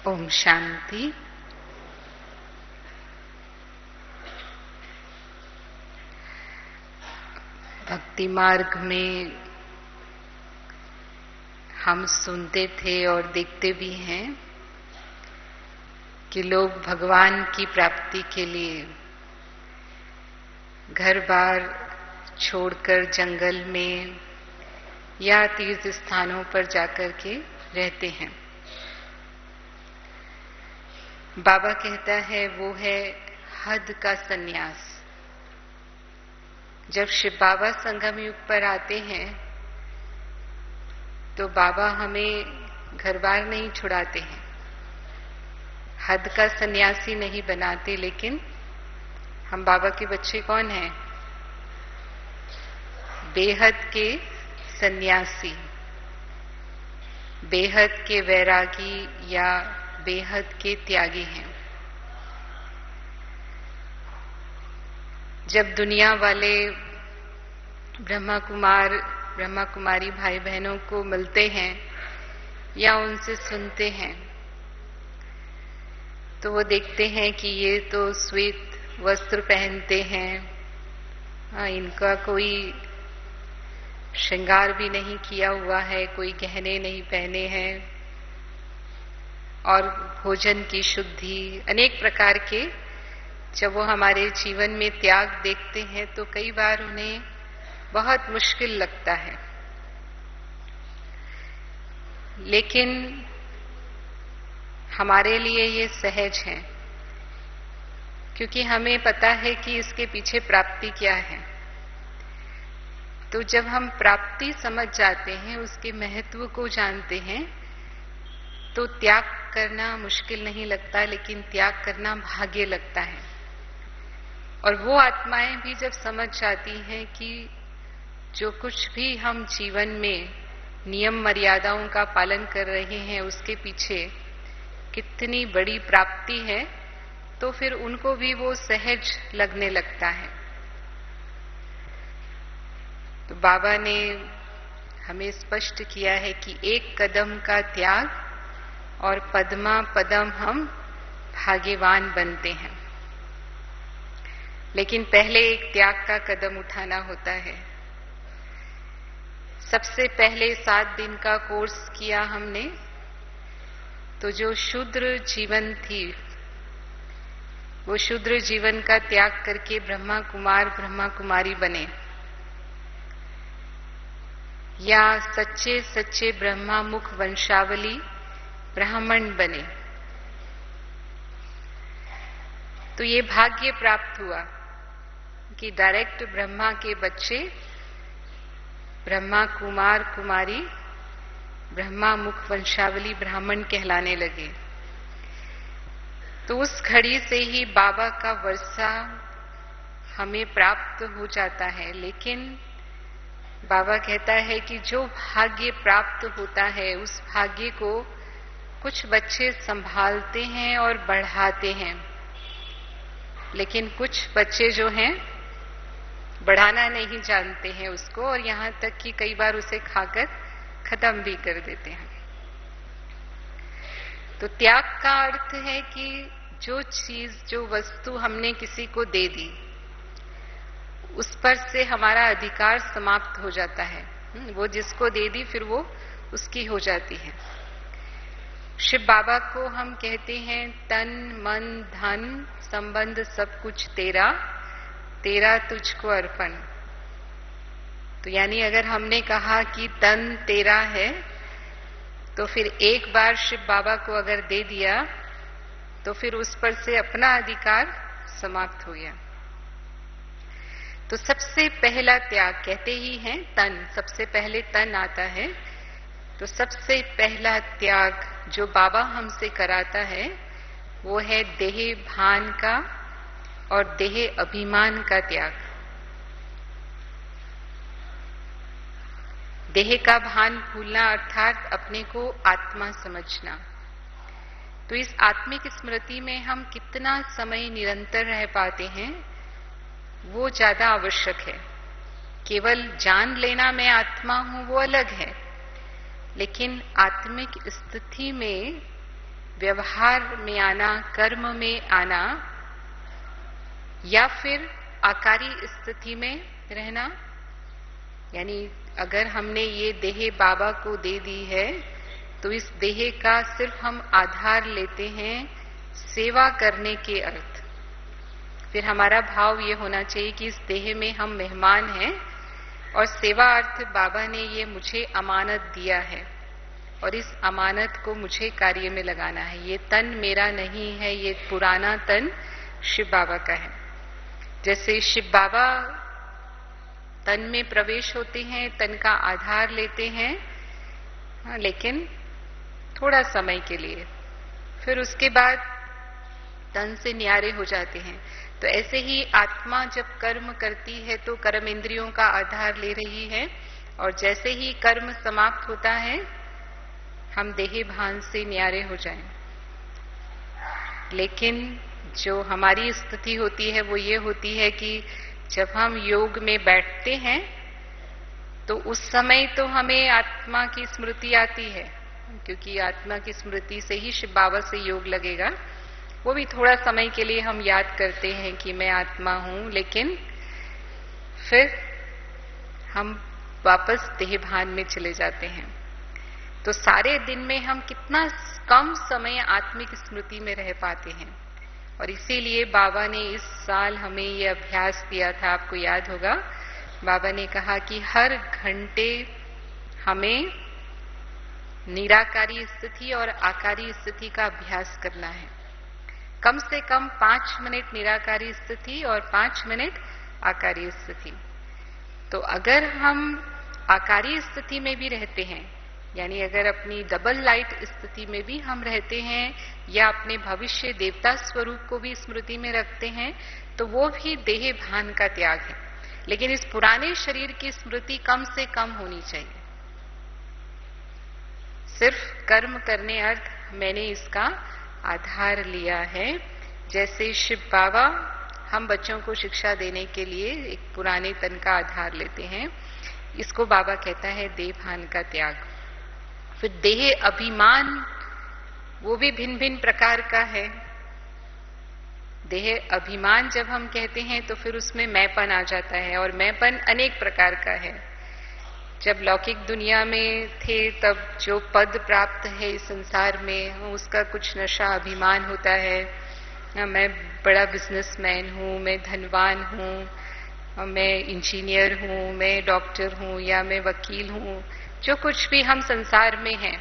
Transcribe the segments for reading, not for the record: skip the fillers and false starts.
ओम शांति। भक्ति मार्ग में हम सुनते थे और देखते भी हैं कि लोग भगवान की प्राप्ति के लिए घर बार छोड़कर जंगल में या तीर्थ स्थानों पर जाकर के रहते हैं। बाबा कहता है वो है हद का सन्यास। जब शिव बाबा संगम युग पर आते हैं तो बाबा हमें घर बार नहीं छुड़ाते हैं, हद का सन्यासी नहीं बनाते, लेकिन हम बाबा के बच्चे कौन हैं? बेहद के सन्यासी, बेहद के वैरागी या बेहद के त्यागी हैं। जब दुनिया वाले ब्रह्मा कुमारी भाई बहनों को मिलते हैं या उनसे सुनते हैं तो वो देखते हैं कि ये तो श्वेत वस्त्र पहनते हैं, इनका कोई श्रृंगार भी नहीं किया हुआ है, कोई गहने नहीं पहने हैं, और भोजन की शुद्धि, अनेक प्रकार के जब वो हमारे जीवन में त्याग देखते हैं तो कई बार उन्हें बहुत मुश्किल लगता है। लेकिन हमारे लिए ये सहज है, क्योंकि हमें पता है कि इसके पीछे प्राप्ति क्या है। तो जब हम प्राप्ति समझ जाते हैं, उसके महत्व को जानते हैं, तो त्याग करना मुश्किल नहीं लगता, लेकिन त्याग करना भाग्य लगता है। और वो आत्माएं भी जब समझ जाती हैं कि जो कुछ भी हम जीवन में नियम मर्यादाओं का पालन कर रहे हैं उसके पीछे कितनी बड़ी प्राप्ति है, तो फिर उनको भी वो सहज लगने लगता है। तो बाबा ने हमें स्पष्ट किया है कि एक कदम का त्याग और पद्मा पदम हम भाग्यवान बनते हैं। लेकिन पहले एक त्याग का कदम उठाना होता है। सबसे पहले 7 दिन का कोर्स किया हमने, तो जो शूद्र जीवन थी वो शूद्र जीवन का त्याग करके ब्रह्मा कुमारी बने, या सच्चे सच्चे ब्रह्मा मुख वंशावली ब्राह्मण बने। तो ये भाग्य प्राप्त हुआ कि डायरेक्ट ब्रह्मा के बच्चे ब्रह्मा कुमारी ब्रह्मा मुख वंशावली ब्राह्मण कहलाने लगे। तो उस घड़ी से ही बाबा का वर्षा हमें प्राप्त हो जाता है। लेकिन बाबा कहता है कि जो भाग्य प्राप्त होता है उस भाग्य को कुछ बच्चे संभालते हैं और बढ़ाते हैं, लेकिन कुछ बच्चे जो हैं बढ़ाना नहीं जानते हैं उसको, और यहां तक कि कई बार उसे खाकर खत्म भी कर देते हैं। तो त्याग का अर्थ है कि जो चीज, जो वस्तु हमने किसी को दे दी, उस पर से हमारा अधिकार समाप्त हो जाता है। वो जिसको दे दी फिर वो उसकी हो जाती है। शिव बाबा को हम कहते हैं तन मन धन संबंध सब कुछ तेरा, तेरा तुझको अर्पण। तो यानी अगर हमने कहा कि तन तेरा है, तो फिर एक बार शिव बाबा को अगर दे दिया तो फिर उस पर से अपना अधिकार समाप्त हो गया। तो सबसे पहला त्याग कहते ही हैं तन, सबसे पहले तन आता है। तो सबसे पहला त्याग जो बाबा हमसे कराता है वो है देह भान का और देह अभिमान का त्याग। देह का भान भूलना अर्थात अपने को आत्मा समझना। तो इस आत्मिक स्मृति में हम कितना समय निरंतर रह पाते हैं वो ज्यादा आवश्यक है। केवल जान लेना मैं आत्मा हूं वो अलग है, लेकिन आत्मिक स्थिति में व्यवहार में आना, कर्म में आना, या फिर आकारी स्थिति में रहना। यानी अगर हमने ये देह बाबा को दे दी है तो इस देह का सिर्फ हम आधार लेते हैं सेवा करने के अर्थ। फिर हमारा भाव ये होना चाहिए कि इस देह में हम मेहमान हैं और सेवा अर्थ बाबा ने ये मुझे अमानत दिया है और इस अमानत को मुझे कार्य में लगाना है। ये तन मेरा नहीं है, ये पुराना तन शिव बाबा का है। जैसे शिव बाबा तन में प्रवेश होते हैं, तन का आधार लेते हैं, लेकिन थोड़ा समय के लिए, फिर उसके बाद तन से न्यारे हो जाते हैं। तो ऐसे ही आत्मा जब कर्म करती है तो कर्म इंद्रियों का आधार ले रही है, और जैसे ही कर्म समाप्त होता है हम देह भान से न्यारे हो जाएं। लेकिन जो हमारी स्थिति होती है वो ये होती है कि जब हम योग में बैठते हैं तो उस समय तो हमें आत्मा की स्मृति आती है, क्योंकि आत्मा की स्मृति से ही शिव बाबा से योग लगेगा। वो भी थोड़ा समय के लिए हम याद करते हैं कि मैं आत्मा हूं, लेकिन फिर हम वापस देह भान में चले जाते हैं। तो सारे दिन में हम कितना कम समय आत्मिक स्मृति में रह पाते हैं। और इसीलिए बाबा ने इस साल हमें ये अभ्यास दिया था, आपको याद होगा, बाबा ने कहा कि हर घंटे हमें निराकारी स्थिति और आकारी स्थिति का अभ्यास करना है। कम से कम 5 मिनट निराकारी स्थिति और 5 मिनट आकारी स्थिति। तो अगर हम आकारी स्थिति में भी रहते हैं, यानी अगर अपनी डबल लाइट स्थिति में भी हम रहते हैं या अपने भविष्य देवता स्वरूप को भी स्मृति में रखते हैं, तो वो भी देह भान का त्याग है। लेकिन इस पुराने शरीर की स्मृति कम से कम होनी चाहिए। सिर्फ कर्म करने अर्थ मैंने इसका आधार लिया है। जैसे शिव बाबा हम बच्चों को शिक्षा देने के लिए एक पुराने तन का आधार लेते हैं, इसको बाबा कहता है देह भान का त्याग। फिर देह अभिमान, वो भी भिन्न भिन्न प्रकार का है। देह अभिमान जब हम कहते हैं तो फिर उसमें मैंपन आ जाता है, और मैंपन अनेक प्रकार का है। जब लौकिक दुनिया में थे तब जो पद प्राप्त है इस संसार में, उसका कुछ नशा अभिमान होता है। मैं बड़ा बिजनेसमैन हूँ, मैं धनवान हूँ, मैं इंजीनियर हूँ, मैं डॉक्टर हूँ या मैं वकील हूँ। जो कुछ भी हम संसार में हैं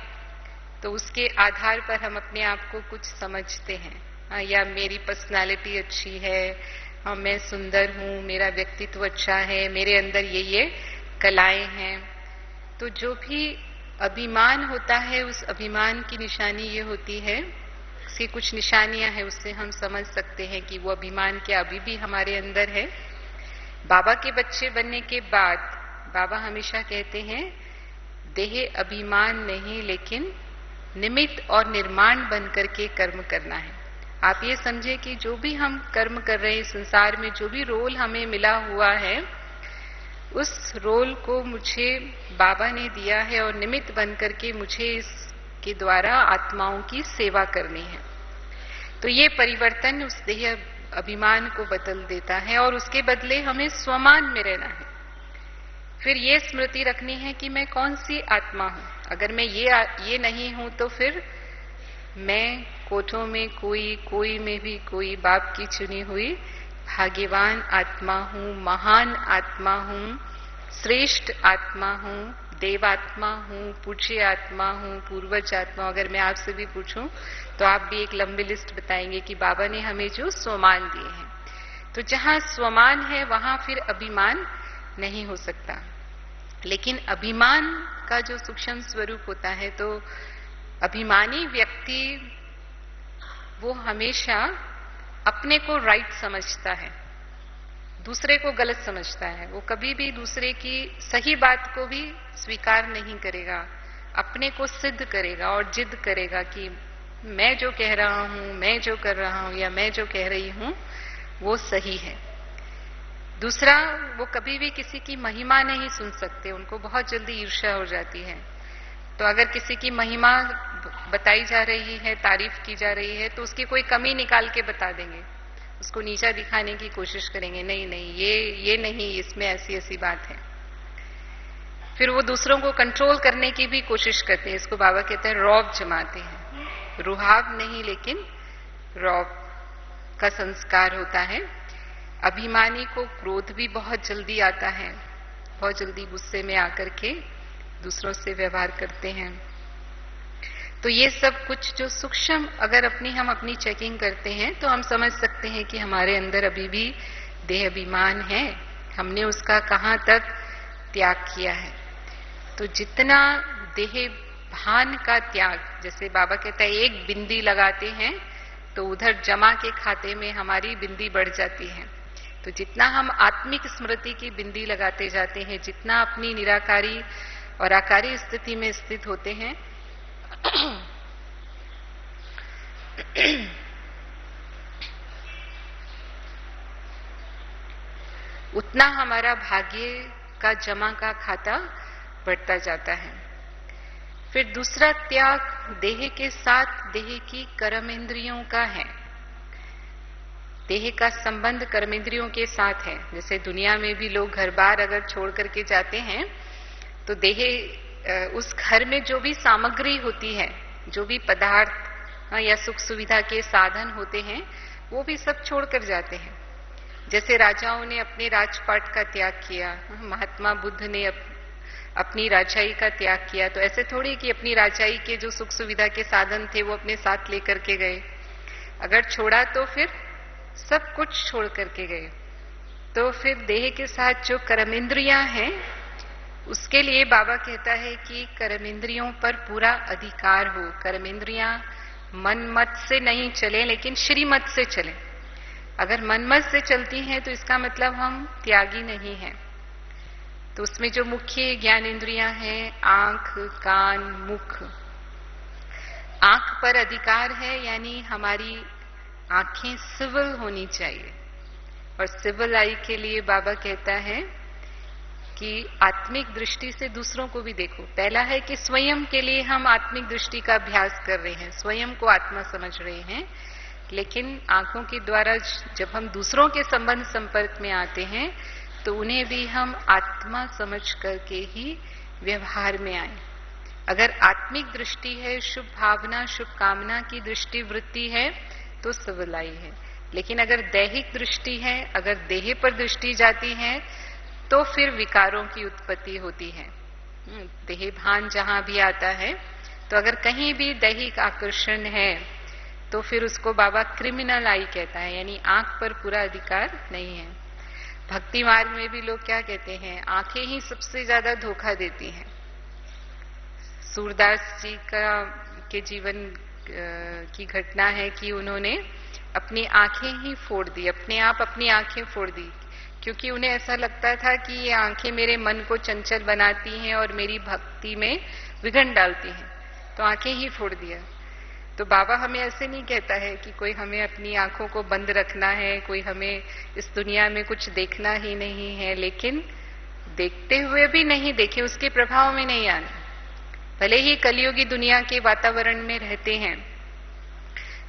तो उसके आधार पर हम अपने आप को कुछ समझते हैं। या मेरी पर्सनालिटी अच्छी है, मैं सुंदर हूँ, मेरा व्यक्तित्व अच्छा है, मेरे अंदर ये कलाएं हैं। तो जो भी अभिमान होता है उस अभिमान की निशानी ये होती है, उसकी कुछ निशानियां हैं, उससे हम समझ सकते हैं कि वो अभिमान क्या अभी भी हमारे अंदर है। बाबा के बच्चे बनने के बाद बाबा हमेशा कहते हैं देह अभिमान नहीं, लेकिन निमित्त और निर्माण बन करके कर्म करना है। आप ये समझे कि जो भी हम कर्म कर रहे हैं संसार में, जो भी रोल हमें मिला हुआ है, उस रोल को मुझे बाबा ने दिया है और निमित्त बन करके मुझे इसके द्वारा आत्माओं की सेवा करनी है। तो ये परिवर्तन उस देह अभिमान को बदल देता है और उसके बदले हमें स्वमान में रहना है। फिर ये स्मृति रखनी है कि मैं कौन सी आत्मा हूं। अगर मैं ये नहीं हूं तो फिर मैं कोठों में कोई में भी कोई बाप की चुनी हुई भाग्यवान आत्मा हूं, महान आत्मा हूं, श्रेष्ठ आत्मा हूं, देवात्मा हूं, पूज्य आत्मा हूं, पूर्वज आत्मा। अगर मैं आपसे भी पूछूं तो आप भी एक लंबी लिस्ट बताएंगे कि बाबा ने हमें जो स्वमान दिए हैं। तो जहां स्वमान है वहां फिर अभिमान नहीं हो सकता। लेकिन अभिमान का जो सूक्ष्म स्वरूप होता है, तो अभिमानी व्यक्ति वो हमेशा अपने को राइट समझता है, दूसरे को गलत समझता है। वो कभी भी दूसरे की सही बात को भी स्वीकार नहीं करेगा, अपने को सिद्ध करेगा और जिद करेगा कि मैं जो कह रहा हूं, मैं जो कर रहा हूं या मैं जो कह रही हूं वो सही है। दूसरा, वो कभी भी किसी की महिमा नहीं सुन सकते, उनको बहुत जल्दी ईर्ष्या हो जाती है। तो अगर किसी की महिमा बताई जा रही है, तारीफ की जा रही है, तो उसकी कोई कमी निकाल के बता देंगे, उसको नीचा दिखाने की कोशिश करेंगे, नहीं नहीं ये नहीं, इसमें ऐसी ऐसी बात है। फिर वो दूसरों को कंट्रोल करने की भी कोशिश करते हैं। इसको बाबा कहते हैं रौब जमाते हैं। रुहाब नहीं, लेकिन रौब का संस्कार होता है। अभिमानी को क्रोध भी बहुत जल्दी आता है, बहुत जल्दी गुस्से में आकर के दूसरों से व्यवहार करते हैं। तो ये सब कुछ जो सूक्ष्म अगर हम अपनी चेकिंग करते हैं तो हम समझ सकते हैं कि हमारे अंदर अभी भी देह अभिमान है, हमने उसका कहां तक त्याग किया है। तो जितना देह भान का त्याग, जैसे बाबा कहता है एक बिंदी लगाते हैं तो उधर जमा के खाते में हमारी बिंदी बढ़ जाती है। तो जितना हम आत्मिक स्मृति की बिंदी लगाते जाते हैं, जितना अपनी निराकारी और आकारी स्थिति में स्थित होते हैं, उतना हमारा भाग्य का जमा का खाता बढ़ता जाता है। फिर दूसरा त्याग देह के साथ देह की कर्मेंद्रियों का है। देह का संबंध कर्मेंद्रियों के साथ है। जैसे दुनिया में भी लोग घर बार अगर छोड़ करके जाते हैं तो देह, उस घर में जो भी सामग्री होती है, जो भी पदार्थ या सुख सुविधा के साधन होते हैं, वो भी सब छोड़कर जाते हैं। जैसे राजाओं ने अपने राजपाट का त्याग किया, महात्मा बुद्ध ने अपनी राजाई का त्याग किया, तो ऐसे थोड़ी कि अपनी राजाई के जो सुख सुविधा के साधन थे वो अपने साथ लेकर के गए। अगर छोड़ा तो फिर सब कुछ छोड़ करके गए। तो फिर देह के साथ जो कर्मेंद्रियां हैं, उसके लिए बाबा कहता है कि कर्मेंद्रियों पर पूरा अधिकार हो। कर्मेंद्रियां मन मत से नहीं चले, लेकिन श्रीमत से चले। अगर मन मत से चलती हैं तो इसका मतलब हम त्यागी नहीं हैं। तो उसमें जो मुख्य ज्ञानेंद्रियां हैं, आंख, कान, मुख। आंख पर अधिकार है, यानी हमारी आंखें सिविल होनी चाहिए। और सिविल आई के लिए बाबा कहता है कि आत्मिक दृष्टि से दूसरों को भी देखो। पहला है कि स्वयं के लिए हम आत्मिक दृष्टि का अभ्यास कर रहे हैं, स्वयं को आत्मा समझ रहे हैं, लेकिन आंखों के द्वारा जब हम दूसरों के संबंध संपर्क में आते हैं तो उन्हें भी हम आत्मा समझ करके ही व्यवहार में आए। अगर आत्मिक दृष्टि है, शुभ भावना, शुभ कामना की दृष्टि वृत्ति है तो सिविलाई है। लेकिन अगर दैहिक दृष्टि है, अगर देह पर दृष्टि जाती है तो फिर विकारों की उत्पत्ति होती है। देह भान जहां भी आता है, तो अगर कहीं भी दैहिक आकर्षण है तो फिर उसको बाबा क्रिमिनल आई कहता है, यानी आंख पर पूरा अधिकार नहीं है। भक्ति मार्ग में भी लोग क्या कहते हैं, आंखें ही सबसे ज्यादा धोखा देती हैं। सूरदास जी के जीवन की घटना है कि उन्होंने अपनी आंखें ही फोड़ दी, अपने आप अपनी आंखें फोड़ दी, क्योंकि उन्हें ऐसा लगता था कि ये आंखें मेरे मन को चंचल बनाती हैं और मेरी भक्ति में विघ्न डालती हैं, तो आंखें ही फोड़ दिया। तो बाबा हमें ऐसे नहीं कहता है कि कोई हमें अपनी आंखों को बंद रखना है, कोई हमें इस दुनिया में कुछ देखना ही नहीं है, लेकिन देखते हुए भी नहीं देखे, उसके प्रभाव में नहीं आना। भले ही कलियुगी दुनिया के वातावरण में रहते हैं,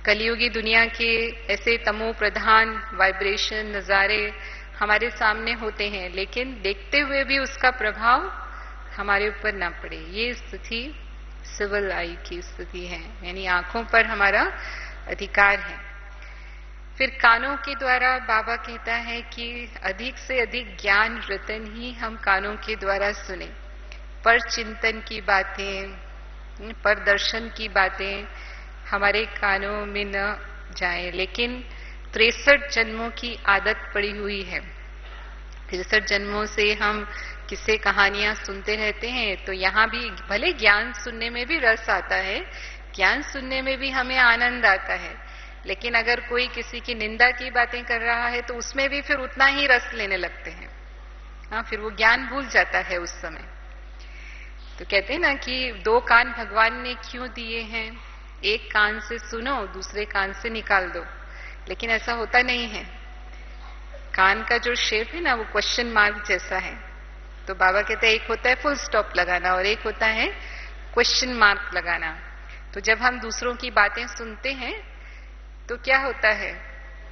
कलियुगी दुनिया के ऐसे तमो प्रधान वाइब्रेशन नजारे हमारे सामने होते हैं, लेकिन देखते हुए भी उसका प्रभाव हमारे ऊपर ना पड़े। ये स्थिति सिविल आई की स्थिति है, यानी आंखों पर हमारा अधिकार है। फिर कानों के द्वारा बाबा कहता है कि अधिक से अधिक ज्ञान रतन ही हम कानों के द्वारा सुने। पर चिंतन की बातें, पर दर्शन की बातें हमारे कानों में न जाएं। लेकिन 63 जन्मों की आदत पड़ी हुई है। 63 जन्मों से हम किस्से कहानियां सुनते रहते हैं, तो यहाँ भी भले ज्ञान सुनने में भी रस आता है, ज्ञान सुनने में भी हमें आनंद आता है, लेकिन अगर कोई किसी की निंदा की बातें कर रहा है तो उसमें भी फिर उतना ही रस लेने लगते हैं। हाँ, फिर वो ज्ञान भूल जाता है उस समय। तो कहते हैं ना कि 2 कान भगवान ने क्यों दिए हैं, एक कान से सुनो, दूसरे कान से निकाल दो, लेकिन ऐसा होता नहीं है। कान का जो शेप है ना, वो क्वेश्चन मार्क जैसा है। तो बाबा कहते हैं एक होता है फुल स्टॉप लगाना और एक होता है क्वेश्चन मार्क लगाना। तो तो जब हम दूसरों की बातें सुनते हैं तो क्या होता है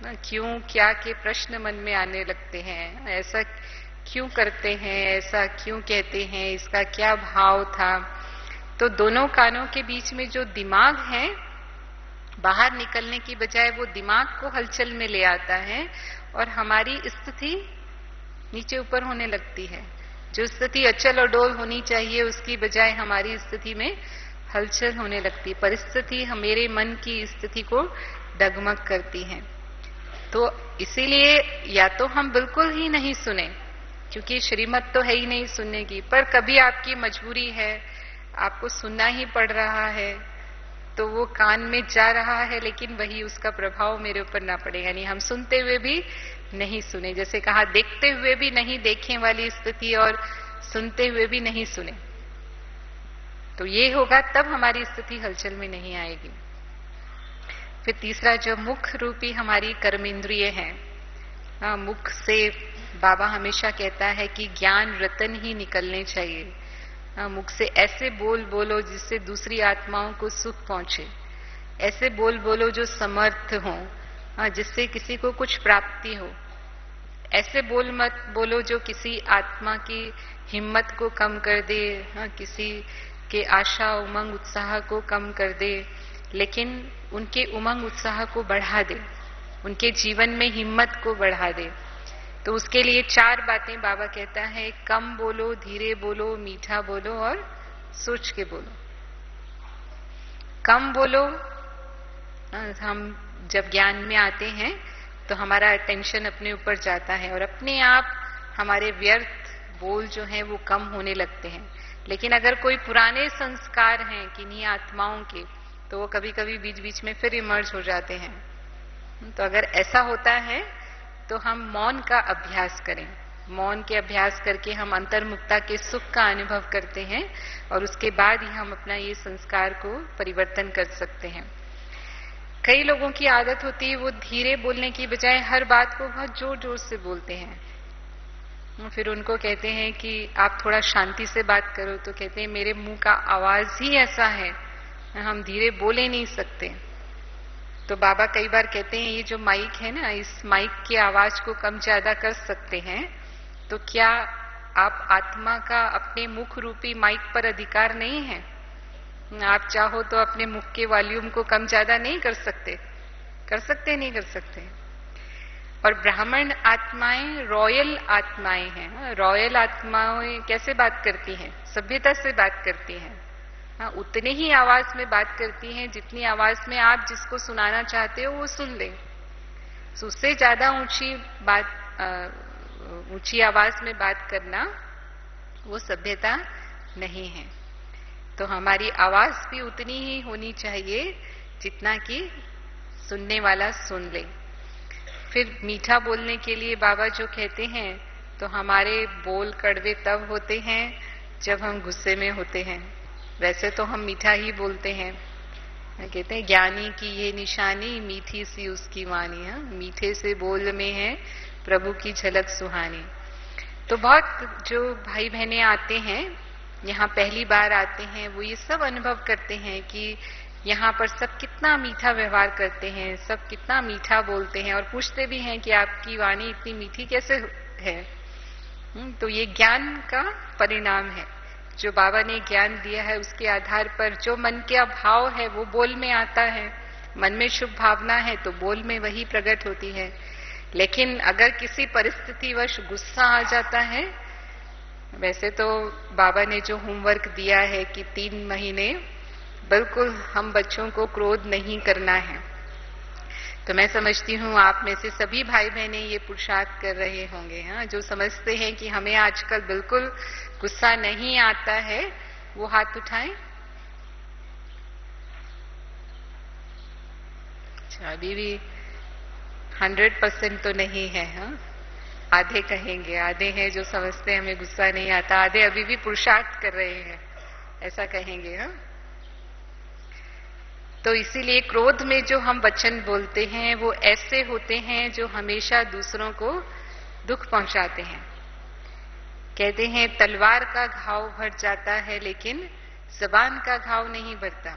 ना, क्यों क्या के प्रश्न मन में आने लगते हैं। ऐसा क्यों करते हैं, ऐसा क्यों कहते हैं, इसका क्या भाव था। तो दोनों कानों के बीच में जो दिमाग है, बाहर निकलने की बजाय वो दिमाग को हलचल में ले आता है और हमारी स्थिति नीचे ऊपर होने लगती है। जो स्थिति अचल अडोल होनी चाहिए उसकी बजाय हमारी स्थिति में हलचल होने लगती है। परिस्थिति मेरे मन की स्थिति को डगमग करती है। तो इसीलिए या तो हम बिल्कुल ही नहीं सुने, क्योंकि श्रीमत तो है ही नहीं सुनने की, पर कभी आपकी मजबूरी है, आपको सुनना ही पड़ रहा है, तो वो कान में जा रहा है, लेकिन वही उसका प्रभाव मेरे ऊपर ना पड़े। यानी हम सुनते हुए भी नहीं सुने, जैसे कहा देखते हुए भी नहीं देखे वाली स्थिति और सुनते हुए भी नहीं सुने। तो ये होगा तब हमारी स्थिति हलचल में नहीं आएगी। फिर तीसरा जो मुख रूपी हमारी कर्मेंद्रिय है, मुख से बाबा हमेशा कहता है कि ज्ञान रतन ही निकलने चाहिए। मुख से ऐसे बोल बोलो जिससे दूसरी आत्माओं को सुख पहुंचे, ऐसे बोल बोलो जो समर्थ हो, जिससे किसी को कुछ प्राप्ति हो। ऐसे बोल मत बोलो जो किसी आत्मा की हिम्मत को कम कर दे, किसी के आशा उमंग उत्साह को कम कर दे, लेकिन उनके उमंग उत्साह को बढ़ा दे, उनके जीवन में हिम्मत को बढ़ा दे। तो उसके लिए 4 बातें बाबा कहता है, कम बोलो, धीरे बोलो, मीठा बोलो और सोच के बोलो। कम बोलो, हम जब ज्ञान में आते हैं तो हमारा अटेंशन अपने ऊपर जाता है और अपने आप हमारे व्यर्थ बोल जो हैं वो कम होने लगते हैं। लेकिन अगर कोई पुराने संस्कार हैं किन्हीं आत्माओं के, तो वो कभी कभी बीच बीच में फिर इमर्ज हो जाते हैं। तो अगर ऐसा होता है तो हम मौन का अभ्यास करें। मौन के अभ्यास करके हम अंतर्मुक्ता के सुख का अनुभव करते हैं और उसके बाद ही हम अपना ये संस्कार को परिवर्तन कर सकते हैं। कई लोगों की आदत होती है वो धीरे बोलने की बजाय हर बात को बहुत जोर जोर से बोलते हैं। फिर उनको कहते हैं कि आप थोड़ा शांति से बात करो, तो कहते हैं मेरे मुंह का आवाज ही ऐसा है, हम धीरे बोले नहीं सकते। तो बाबा कई बार कहते हैं ये जो माइक है ना, इस माइक की आवाज को कम ज्यादा कर सकते हैं, तो क्या आप आत्मा का अपने मुख रूपी माइक पर अधिकार नहीं है? आप चाहो तो अपने मुख के वॉल्यूम को कम ज्यादा नहीं कर सकते? कर सकते नहीं कर सकते। और ब्राह्मण आत्माएं रॉयल आत्माएं हैं। रॉयल आत्माएं कैसे बात करती हैं? सभ्यता से बात करती हैं। उतने ही आवाज में बात करती हैं जितनी आवाज में आप जिसको सुनाना चाहते हो वो सुन ले। उससे ज्यादा ऊंची आवाज में बात करना वो सभ्यता नहीं है। तो हमारी आवाज भी उतनी ही होनी चाहिए जितना कि सुनने वाला सुन ले। फिर मीठा बोलने के लिए बाबा जो कहते हैं, तो हमारे बोल कड़वे तब होते हैं जब हम गुस्से में होते हैं। वैसे तो हम मीठा ही बोलते हैं। कहते हैं ज्ञानी की ये निशानी, मीठी सी उसकी वाणी। मीठे से बोल में है प्रभु की झलक सुहानी। तो बहुत जो भाई बहनें आते हैं, यहाँ पहली बार आते हैं, वो ये सब अनुभव करते हैं कि यहाँ पर सब कितना मीठा व्यवहार करते हैं, सब कितना मीठा बोलते हैं, और पूछते भी हैं कि आपकी वाणी इतनी मीठी कैसे है। तो ये ज्ञान का परिणाम है। जो बाबा ने ज्ञान दिया है उसके आधार पर जो मन का भाव है वो बोल में आता है। मन में शुभ भावना है तो बोल में वही प्रकट होती है। लेकिन अगर किसी परिस्थितिवश गुस्सा आ जाता है, वैसे तो बाबा ने जो होमवर्क दिया है कि 3 महीने बिल्कुल हम बच्चों को क्रोध नहीं करना है, तो मैं समझती हूँ आप में से सभी भाई बहनें ये पुरुषार्थ कर रहे होंगे। जो समझते हैं कि हमें आजकल बिल्कुल गुस्सा नहीं आता है, वो हाथ उठाएं। अच्छा, अभी भी 100% तो नहीं है। आधे कहेंगे, आधे हैं जो समझते हैं हमें गुस्सा नहीं आता, आधे अभी भी पुरुषार्थ कर रहे हैं, ऐसा कहेंगे। तो इसीलिए क्रोध में जो हम वचन बोलते हैं वो ऐसे होते हैं जो हमेशा दूसरों को दुख पहुंचाते हैं। कहते हैं तलवार का घाव भर जाता है लेकिन जबान का घाव नहीं भरता।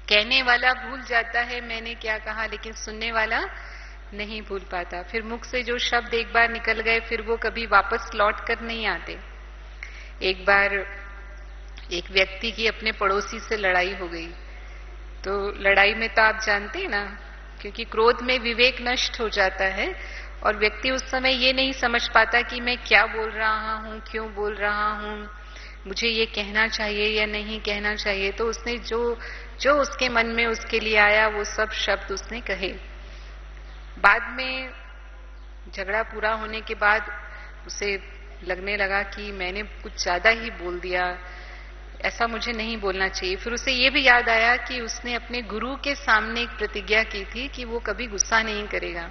कहने वाला भूल जाता है मैंने क्या कहा, लेकिन सुनने वाला नहीं भूल पाता। फिर मुख से जो शब्द एक बार निकल गए फिर वो कभी वापस लौट कर नहीं आते। एक बार एक व्यक्ति की अपने पड़ोसी से लड़ाई हो गई। तो लड़ाई में तो आप जानते हैं ना, क्योंकि क्रोध में विवेक नष्ट हो जाता है और व्यक्ति उस समय ये नहीं समझ पाता कि मैं क्या बोल रहा हूं, क्यों बोल रहा हूं, मुझे ये कहना चाहिए या नहीं कहना चाहिए। तो उसने जो उसके मन में उसके लिए आया वो सब शब्द उसने कहे। बाद में झगड़ा पूरा होने के बाद उसे लगने लगा कि मैंने कुछ ज्यादा ही बोल दिया, ऐसा मुझे नहीं बोलना चाहिए। फिर उसे ये भी याद आया कि उसने अपने गुरु के सामने एक प्रतिज्ञा की थी कि वो कभी गुस्सा नहीं करेगा।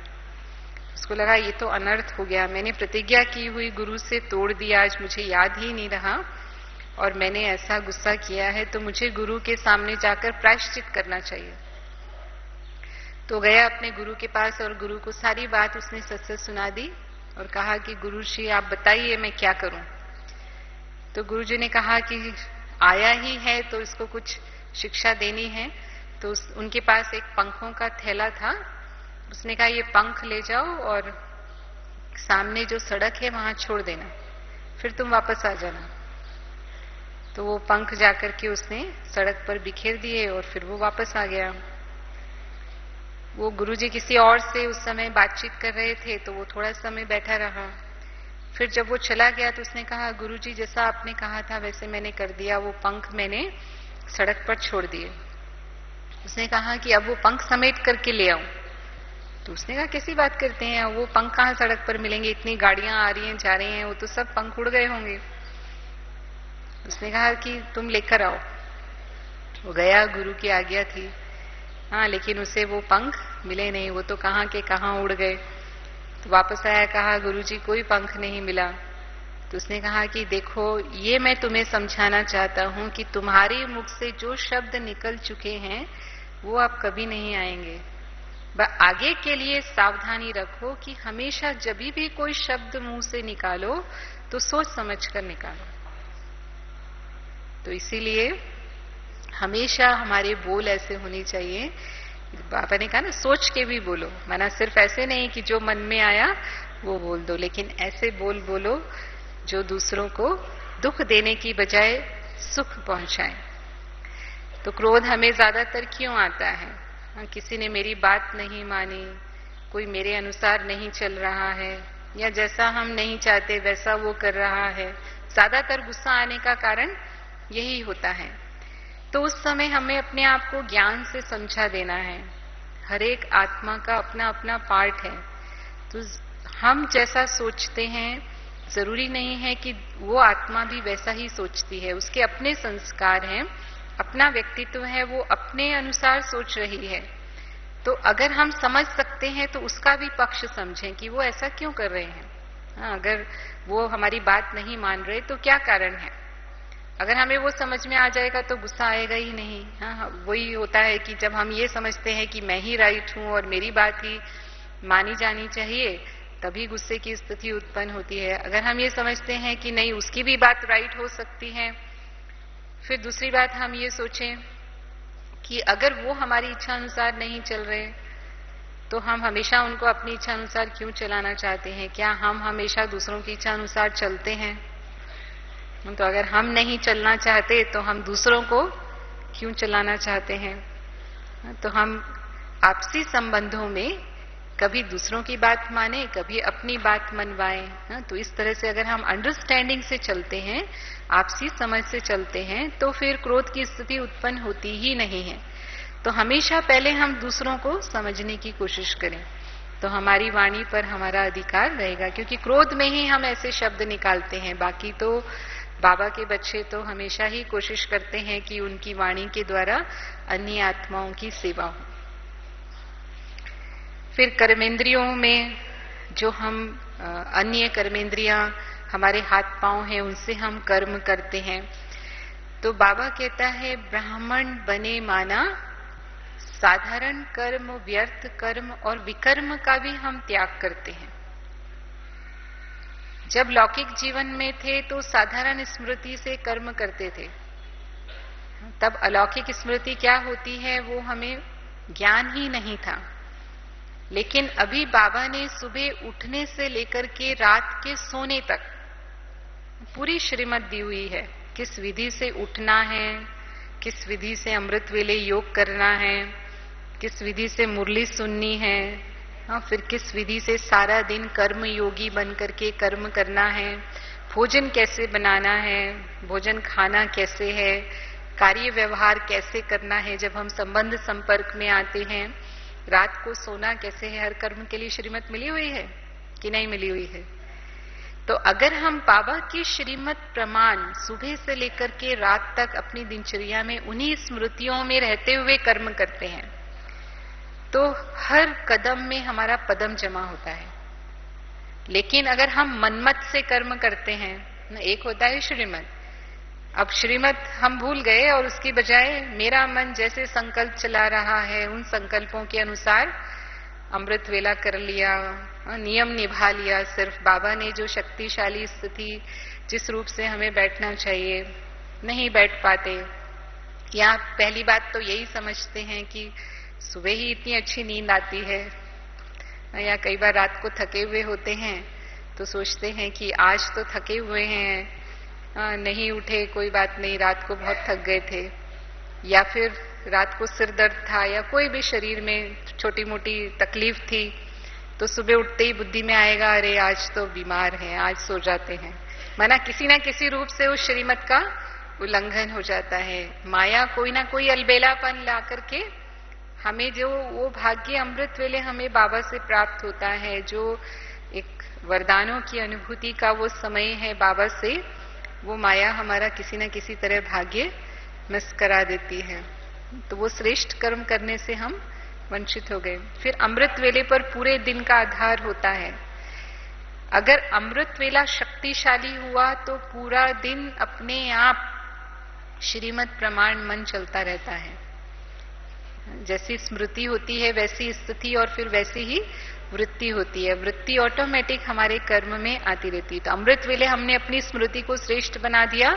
उसको लगा ये तो अनर्थ हो गया, मैंने प्रतिज्ञा की हुई गुरु से तोड़ दिया, आज मुझे याद ही नहीं रहा और मैंने ऐसा गुस्सा किया है, तो मुझे गुरु के सामने जाकर प्रायश्चित करना चाहिए। तो गया अपने गुरु के पास और गुरु को सारी बात उसने सच सच सुना दी और कहा कि गुरु जी आप बताइए मैं क्या करूं। तो गुरु जी ने कहा कि आया ही है तो इसको कुछ शिक्षा देनी है। तो उनके पास एक पंखों का थैला था। उसने कहा ये पंख ले जाओ और सामने जो सड़क है वहां छोड़ देना, फिर तुम वापस आ जाना। तो वो पंख जाकर के उसने सड़क पर बिखेर दिए और फिर वो वापस आ गया। वो गुरुजी किसी और से उस समय बातचीत कर रहे थे तो वो थोड़ा समय बैठा रहा। फिर जब वो चला गया तो उसने कहा गुरुजी जैसा आपने कहा था वैसे मैंने कर दिया, वो पंख मैंने सड़क पर छोड़ दिए। उसने कहा कि अब वो पंख समेट करके ले आऊं। तो उसने कहा कैसी बात करते हैं, वो पंख कहां सड़क पर मिलेंगे, इतनी गाड़ियां आ रही हैं जा रही हैं, वो तो सब पंख उड़ गए होंगे। उसने कहा कि तुम लेकर आओ। वो गया, गुरु की आज्ञा थी। हाँ, लेकिन उसे वो पंख मिले नहीं, वो तो कहां के कहां उड़ गए। तो वापस आया, कहा गुरुजी कोई पंख नहीं मिला। तो उसने कहा कि देखो ये मैं तुम्हें समझाना चाहता हूं कि तुम्हारे मुख से जो शब्द निकल चुके हैं वो अब कभी नहीं आएंगे। आगे के लिए सावधानी रखो कि हमेशा जब भी कोई शब्द मुंह से निकालो तो सोच समझ कर निकालो। तो इसीलिए हमेशा हमारे बोल ऐसे होने चाहिए, बाबा ने कहा ना सोच के भी बोलो, माना सिर्फ ऐसे नहीं कि जो मन में आया वो बोल दो, लेकिन ऐसे बोल बोलो जो दूसरों को दुख देने की बजाय सुख पहुंचाए। तो क्रोध हमें ज्यादातर क्यों आता है? किसी ने मेरी बात नहीं मानी, कोई मेरे अनुसार नहीं चल रहा है, या जैसा हम नहीं चाहते वैसा वो कर रहा है। ज्यादातर गुस्सा आने का कारण यही होता है। तो उस समय हमें अपने आप को ज्ञान से समझा देना है। हर एक आत्मा का अपना अपना पार्ट है। तो हम जैसा सोचते हैं जरूरी नहीं है कि वो आत्मा भी वैसा ही सोचती है। उसके अपने संस्कार हैं, अपना व्यक्तित्व है, वो अपने अनुसार सोच रही है। तो अगर हम समझ सकते हैं तो उसका भी पक्ष समझें कि वो ऐसा क्यों कर रहे हैं। अगर वो हमारी बात नहीं मान रहे तो क्या कारण है। अगर हमें वो समझ में आ जाएगा तो गुस्सा आएगा ही नहीं। हाँ, वही होता है कि जब हम ये समझते हैं कि मैं ही राइट हूं और मेरी बात ही मानी जानी चाहिए, तभी गुस्से की स्थिति उत्पन्न होती है। अगर हम ये समझते हैं कि नहीं उसकी भी बात राइट हो सकती है, फिर दूसरी बात हम ये सोचें कि अगर वो हमारी इच्छा अनुसार नहीं चल रहे तो हम हमेशा उनको अपनी इच्छा अनुसार क्यों चलाना चाहते हैं? क्या हम हमेशा दूसरों की इच्छा अनुसार चलते हैं? तो अगर हम नहीं चलना चाहते तो हम दूसरों को क्यों चलाना चाहते हैं? तो हम आपसी संबंधों में कभी दूसरों की बात माने, कभी अपनी बात मनवाएं। तो इस तरह से अगर हम अंडरस्टैंडिंग से चलते हैं, आपसी समझ से चलते हैं, तो फिर क्रोध की स्थिति उत्पन्न होती ही नहीं है। तो हमेशा पहले हम दूसरों को समझने की कोशिश करें, तो हमारी वाणी पर हमारा अधिकार रहेगा। क्योंकि क्रोध में ही हम ऐसे शब्द निकालते हैं। बाकी तो बाबा के बच्चे तो हमेशा ही कोशिश करते हैं कि उनकी वाणी के द्वारा अन्य आत्माओं की सेवा हो। फिर कर्मेंद्रियों में जो हम अन्य कर्मेंद्रियां हमारे हाथ पांव हैं उनसे हम कर्म करते हैं। तो बाबा कहता है ब्राह्मण बने माना साधारण कर्म, व्यर्थ कर्म और विकर्म का भी हम त्याग करते हैं। जब लौकिक जीवन में थे तो साधारण स्मृति से कर्म करते थे। तब अलौकिक स्मृति क्या होती है वो हमें ज्ञान ही नहीं था। लेकिन अभी बाबा ने सुबह उठने से लेकर के रात के सोने तक पूरी श्रीमत दी हुई है। किस विधि से उठना है, किस विधि से अमृत वेले योग करना है, किस विधि से मुरली सुननी है, फिर किस विधि से सारा दिन कर्म योगी बन करके कर्म करना है, भोजन कैसे बनाना है, भोजन खाना कैसे है, कार्य व्यवहार कैसे करना है जब हम संबंध संपर्क में आते हैं, रात को सोना कैसे है। हर कर्म के लिए श्रीमत मिली हुई है कि नहीं मिली हुई है? तो अगर हम बाबा की श्रीमत प्रमाण सुबह से लेकर के रात तक अपनी दिनचर्या में उन्हीं स्मृतियों में रहते हुए कर्म करते हैं तो हर कदम में हमारा पदम जमा होता है। लेकिन अगर हम मनमत से कर्म करते हैं, एक होता है श्रीमत, अब श्रीमत हम भूल गए और उसकी बजाय मेरा मन जैसे संकल्प चला रहा है उन संकल्पों के अनुसार अमृत वेला कर लिया, नियम निभा लिया। सिर्फ बाबा ने जो शक्तिशाली स्थिति जिस रूप से हमें बैठना चाहिए नहीं बैठ पाते, या पहली बात तो यही समझते हैं कि सुबह ही इतनी अच्छी नींद आती है, या कई बार रात को थके हुए होते हैं तो सोचते हैं कि आज तो थके हुए हैं, नहीं उठे कोई बात नहीं, रात को बहुत थक गए थे, या फिर रात को सिर दर्द था या कोई भी शरीर में छोटी मोटी तकलीफ थी तो सुबह उठते ही बुद्धि में आएगा अरे आज तो बीमार हैं, आज सो जाते हैं। माना किसी ना किसी रूप से उस श्रीमत का उल्लंघन हो जाता है। माया कोई ना कोई अलबेलापन ला करके हमें जो वो भाग्य अमृत वेले हमें बाबा से प्राप्त होता है, जो एक वरदानों की अनुभूति का वो समय है बाबा से, वो माया हमारा किसी न किसी तरह भाग्य मिस करा देती है। तो वो श्रेष्ठ कर्म करने से हम वंचित हो गए। फिर अमृत वेले पर पूरे दिन का आधार होता है। अगर अमृत वेला शक्तिशाली हुआ तो पूरा दिन अपने आप श्रीमत प्रमाण मन चलता रहता है। जैसी स्मृति होती है वैसी स्थिति और फिर वैसी ही वृत्ति होती है। वृत्ति ऑटोमेटिक हमारे कर्म में आती रहती है। तो अमृत वेले हमने अपनी स्मृति को श्रेष्ठ बना दिया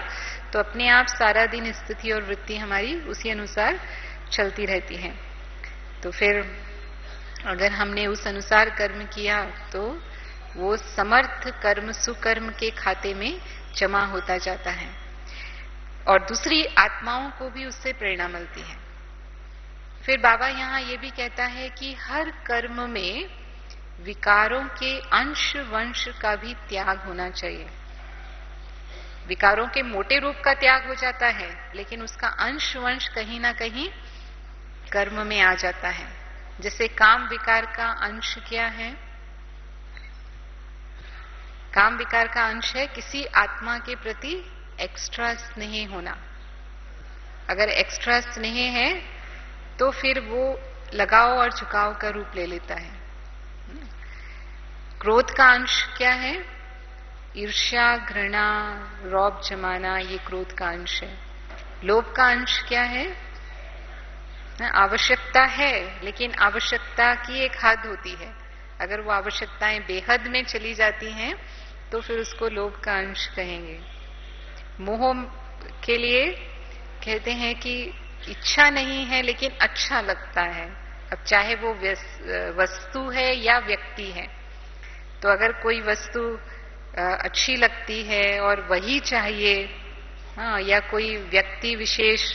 तो अपने आप सारा दिन स्थिति और वृत्ति हमारी उसी अनुसार चलती रहती है। तो फिर अगर हमने उस अनुसार कर्म किया तो वो समर्थ कर्म सुकर्म के खाते में जमा होता जाता है और दूसरी आत्माओं को भी उससे प्रेरणा मिलती है। फिर बाबा यहाँ ये भी कहता है कि हर कर्म में विकारों के अंश वंश का भी त्याग होना चाहिए। विकारों के मोटे रूप का त्याग हो जाता है लेकिन उसका अंश वंश कहीं ना कहीं कर्म में आ जाता है। जैसे काम विकार का अंश क्या है? काम विकार का अंश है किसी आत्मा के प्रति एक्स्ट्रा स्नेह होना। अगर एक्स्ट्रा स्नेह है तो फिर वो लगाव और झुकाव का रूप ले लेता है। क्रोध का अंश क्या है? ईर्ष्या, घृणा, रौब जमाना, ये क्रोध का अंश है। लोभ का अंश क्या है? आवश्यकता है लेकिन आवश्यकता की एक हद होती है। अगर वो आवश्यकताएं बेहद में चली जाती हैं तो फिर उसको लोभ का अंश कहेंगे। मोह के लिए कहते हैं कि इच्छा नहीं है लेकिन अच्छा लगता है। अब चाहे वो वस्तु है या व्यक्ति है, तो अगर कोई वस्तु अच्छी लगती है और वही चाहिए, या कोई व्यक्ति विशेष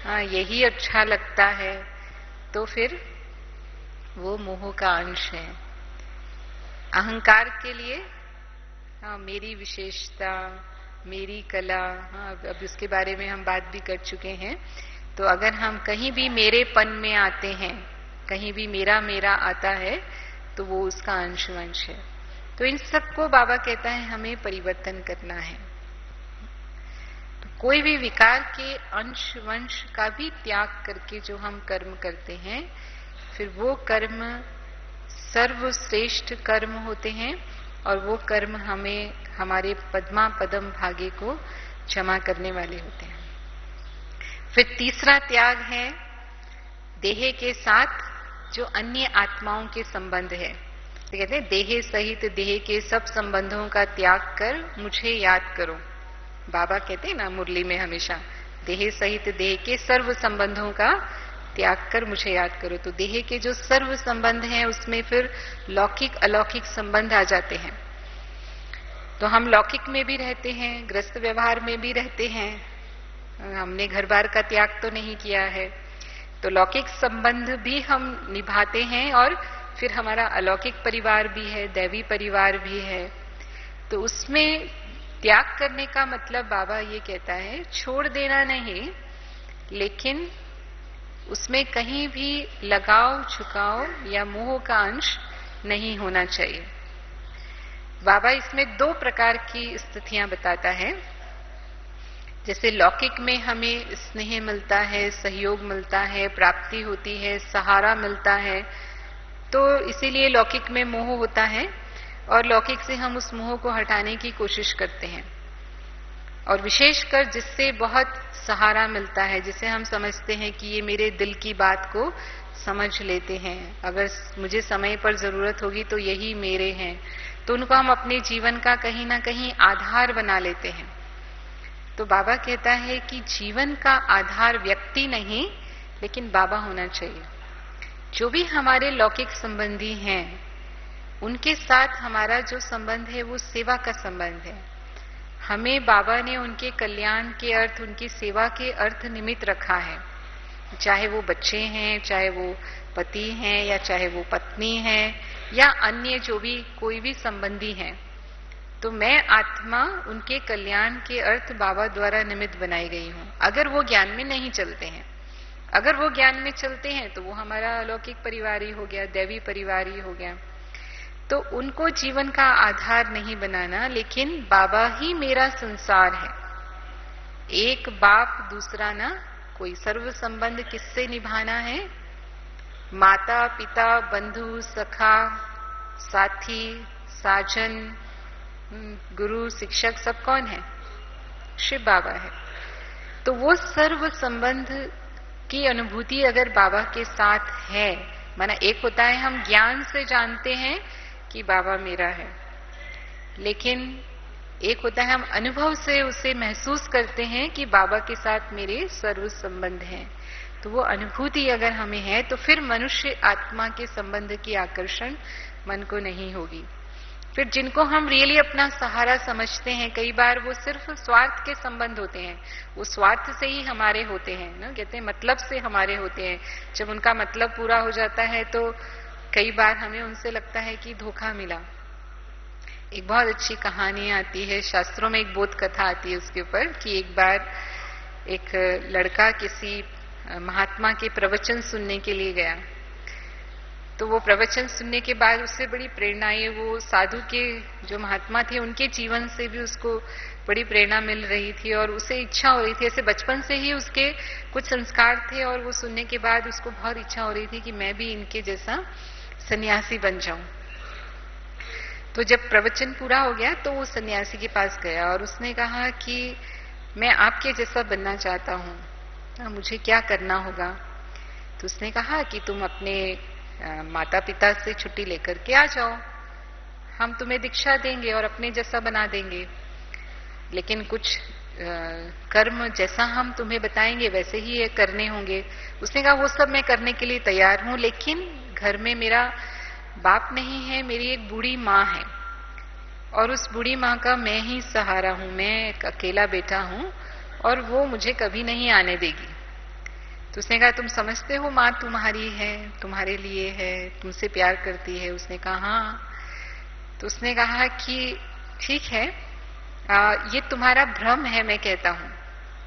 यही अच्छा लगता है, तो फिर वो मोह का अंश है। अहंकार के लिए मेरी विशेषता, मेरी कला, अब इसके बारे में हम बात भी कर चुके हैं। तो अगर हम कहीं भी मेरेपन में आते हैं, कहीं भी मेरा मेरा आता है, तो वो उसका अंश वंश है। तो इन सबको बाबा कहता है हमें परिवर्तन करना है। तो कोई भी विकार के अंश वंश का भी त्याग करके जो हम कर्म करते हैं, फिर वो कर्म सर्वश्रेष्ठ कर्म होते हैं और वो कर्म हमें हमारे पद्मा पदम भाग्य को जमा करने वाले होते हैं। फिर तीसरा त्याग है देह के साथ जो अन्य आत्माओं के संबंध है। तो कहते हैं देह सहित देह के सब संबंधों का त्याग कर मुझे याद करो। बाबा कहते हैं ना मुरली में हमेशा, देह सहित देह के सर्व संबंधों का त्याग कर मुझे याद करो। तो देह के जो सर्व संबंध हैं उसमें फिर लौकिक अलौकिक संबंध आ जाते हैं। तो हम लौकिक में भी रहते हैं, गृहस्थ व्यवहार में भी रहते हैं, हमने घर बार का त्याग तो नहीं किया है, तो लौकिक संबंध भी हम निभाते हैं और फिर हमारा अलौकिक परिवार भी है, दैवी परिवार भी है। तो उसमें त्याग करने का मतलब बाबा ये कहता है छोड़ देना नहीं, लेकिन उसमें कहीं भी लगाव झुकाव या मोह का अंश नहीं होना चाहिए। बाबा इसमें 2 प्रकार की स्थितियां बताता है। जैसे लौकिक में हमें स्नेह मिलता है, सहयोग मिलता है, प्राप्ति होती है, सहारा मिलता है, तो इसीलिए लौकिक में मोह होता है और लौकिक से हम उस मोह को हटाने की कोशिश करते हैं। और विशेषकर जिससे बहुत सहारा मिलता है, जिसे हम समझते हैं कि ये मेरे दिल की बात को समझ लेते हैं, अगर मुझे समय पर जरूरत होगी तो यही मेरे हैं, तो उनको हम अपने जीवन का कहीं ना कहीं आधार बना लेते हैं। तो बाबा कहता है कि जीवन का आधार व्यक्ति नहीं लेकिन बाबा होना चाहिए। जो भी हमारे लौकिक संबंधी हैं उनके साथ हमारा जो संबंध है वो सेवा का संबंध है। हमें बाबा ने उनके कल्याण के अर्थ, उनकी सेवा के अर्थ निमित्त रखा है, चाहे वो बच्चे हैं, चाहे वो पति हैं, या चाहे वो पत्नी है, या अन्य जो भी कोई भी संबंधी हैं। तो मैं आत्मा उनके कल्याण के अर्थ बाबा द्वारा निमित्त बनाई गई हूं। अगर वो ज्ञान में नहीं चलते हैं, अगर वो ज्ञान में चलते हैं तो वो हमारा अलौकिक परिवार ही हो गया, दैवी परिवार ही हो गया। तो उनको जीवन का आधार नहीं बनाना, लेकिन बाबा ही मेरा संसार है, एक बाप दूसरा ना कोई। सर्व संबंध किससे निभाना है? माता पिता, बंधु, सखा, साथी, साजन, गुरु, शिक्षक, सब कौन है? शिव बाबा है। तो वो सर्व संबंध की अनुभूति अगर बाबा के साथ है, माना एक होता है हम ज्ञान से जानते हैं कि बाबा मेरा है, लेकिन एक होता है हम अनुभव से उसे महसूस करते हैं कि बाबा के साथ मेरे सर्व संबंध हैं। तो वो अनुभूति अगर हमें है तो फिर मनुष्य आत्मा के संबंध की आकर्षण मन को नहीं होगी। फिर जिनको हम रियली अपना सहारा समझते हैं, कई बार वो सिर्फ स्वार्थ के संबंध होते हैं, वो स्वार्थ से ही हमारे होते हैं ना, कहते हैं मतलब से हमारे होते हैं। जब उनका मतलब पूरा हो जाता है तो कई बार हमें उनसे लगता है कि धोखा मिला। एक बहुत अच्छी कहानी आती है, शास्त्रों में एक बोध कथा आती है उसके ऊपर, कि एक बार एक लड़का किसी महात्मा के प्रवचन सुनने के लिए गया। तो वो प्रवचन सुनने के बाद उससे बड़ी प्रेरणा आई। वो साधु के जो महात्मा थे उनके जीवन से भी उसको बड़ी प्रेरणा मिल रही थी और उसे इच्छा हो रही थी, ऐसे बचपन से ही उसके कुछ संस्कार थे और वो सुनने के बाद उसको बहुत इच्छा हो रही थी कि मैं भी इनके जैसा सन्यासी बन जाऊं। तो जब प्रवचन पूरा हो गया तो वो सन्यासी के पास गया और उसने कहा कि मैं आपके जैसा बनना चाहता हूं, मुझे क्या करना होगा? तो उसने कहा कि तुम अपने माता पिता से छुट्टी लेकर के आ जाओ, हम तुम्हें दीक्षा देंगे और अपने जैसा बना देंगे, लेकिन कुछ कर्म जैसा हम तुम्हें बताएंगे वैसे ही ये करने होंगे। उसने कहा वो सब मैं करने के लिए तैयार हूं, लेकिन घर में मेरा बाप नहीं है, मेरी एक बूढ़ी माँ है और उस बूढ़ी माँ का मैं ही सहारा हूं, मैं एक अकेला बेटा हूं और वो मुझे कभी नहीं आने देगी। तो उसने कहा तुम समझते हो माँ तुम्हारी है, तुम्हारे लिए है, तुमसे प्यार करती है? उसने कहा हाँ। तो उसने कहा कि ठीक है, ये तुम्हारा भ्रम है, मैं कहता हूं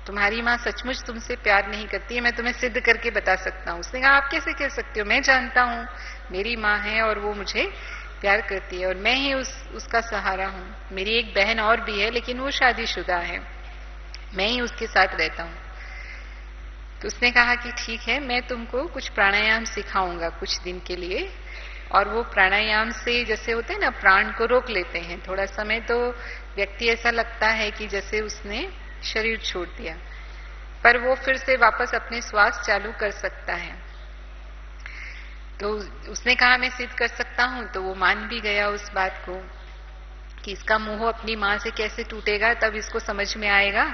तुम्हारी माँ सचमुच तुमसे प्यार नहीं करती है, मैं तुम्हें सिद्ध करके बता सकता हूं। उसने कहा आप कैसे कह सकते हो? मैं जानता हूं मेरी माँ है और वो मुझे प्यार करती है और मैं ही उसका सहारा हूं। मेरी एक बहन और भी है लेकिन वो शादीशुदा है, मैं ही उसके साथ रहता हूं। तो उसने कहा कि ठीक है, मैं तुमको कुछ प्राणायाम सिखाऊंगा कुछ दिन के लिए, और वो प्राणायाम से जैसे होते हैं ना प्राण को रोक लेते हैं थोड़ा समय, तो व्यक्ति ऐसा लगता है कि जैसे उसने शरीर छोड़ दिया, पर वो फिर से वापस अपने श्वास चालू कर सकता है। तो उसने कहा मैं सिद्ध कर सकता हूं। तो वो मान भी गया उस बात को कि इसका मोह अपनी माँ से कैसे टूटेगा, तब इसको समझ में आएगा